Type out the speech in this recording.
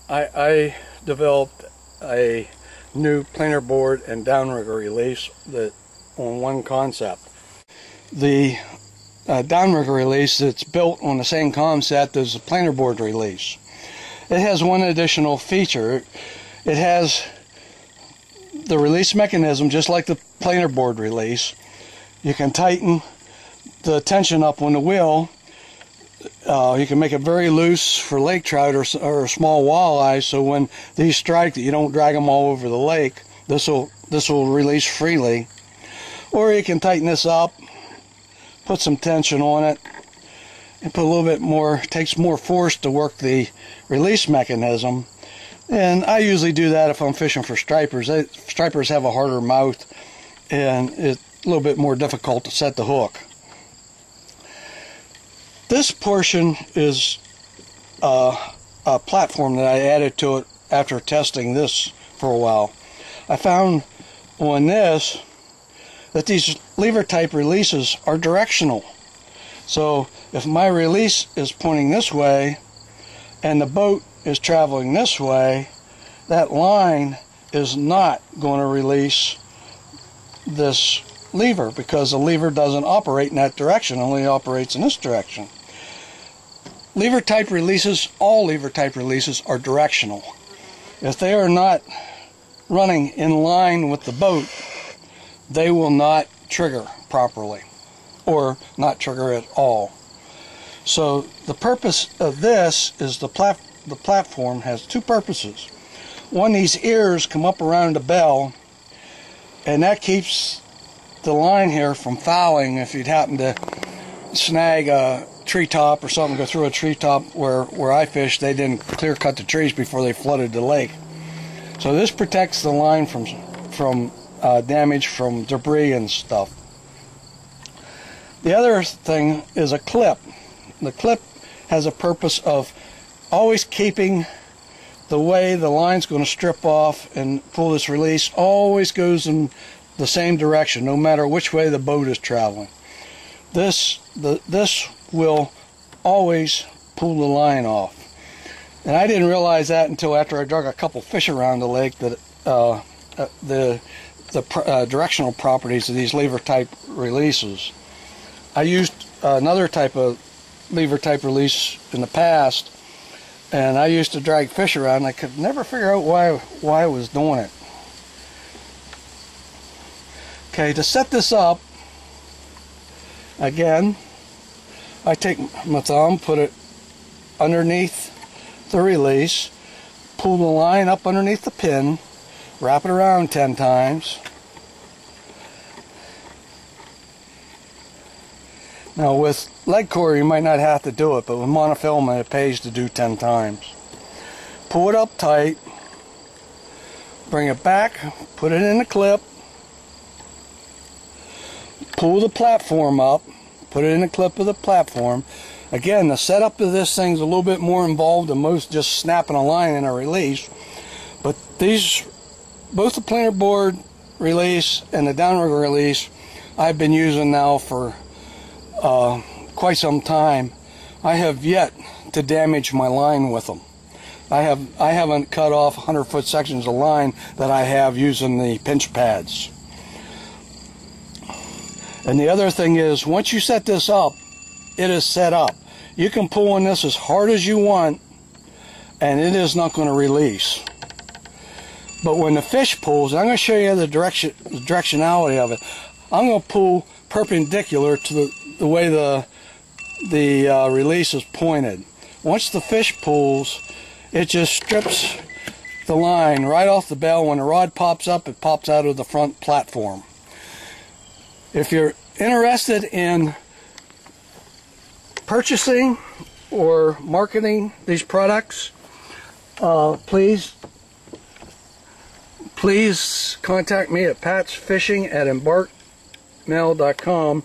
I developed a new planer board and downrigger release that on one concept. The downrigger release that's built on the same concept as the planer board release. It has one additional feature. It has the release mechanism just like the planer board release. You can tighten the tension up on the wheel. You can make it very loose for lake trout or small walleyes, so when these strike, you don't drag them all over the lake. This will release freely. Or you can tighten this up, put some tension on it, and put a little bit more. It takes more force to work the release mechanism. And I usually do that if I'm fishing for stripers. Stripers have a harder mouth, and it's a little bit more difficult to set the hook. This portion is a platform that I added to it after testing this for a while. I found on this that these lever type releases are directional. So if my release is pointing this way and the boat is traveling this way, that line is not going to release this lever because the lever doesn't operate in that direction, only operates in this direction. Lever type releases, all lever type releases are directional. If they are not running in line with the boat, they will not trigger properly or not trigger at all. So the purpose of this is the platform has two purposes. One, these ears come up around the bell, and that keeps the line here from fouling if you'd happen to snag a treetop or something, go through a treetop where I fish. They didn't clear cut the trees before they flooded the lake. So this protects the line from damage from debris and stuff. The other thing is a clip. The clip has a purpose of always keeping the way the line's going to strip off and pull this release always goes in the same direction, no matter which way the boat is traveling. This will always pull the line off. And I didn't realize that until after I drug a couple fish around the lake, that the directional properties of these lever type releases. I used another type of lever type release in the past, and I used to drag fish around, and I could never figure out why I was doing it. Okay, to set this up, again, I take my thumb, put it underneath the release, pull the line up underneath the pin, wrap it around 10 times. Now with lead core you might not have to do it, but with monofilament it pays to do 10 times. Pull it up tight, bring it back, put it in the clip, pull the platform up, put it in the clip of the platform. Again, the setup of this thing's a little bit more involved than most just snapping a line in a release. But these, both the planer board release and the downrigger release, I've been using now for quite some time. I have yet to damage my line with them. I haven't cut off 100-foot sections of line that I have using the pinch pads. And the other thing is, once you set this up, it is set up. You can pull on this as hard as you want, and it is not going to release. But when the fish pulls, I'm going to show you the directionality of it. I'm going to pull perpendicular to the way the release is pointed. Once the fish pulls, it just strips the line right off the bell. When the rod pops up, it pops out of the front platform. If you're interested in purchasing or marketing these products, please contact me at patsfishing@embarkmail.com.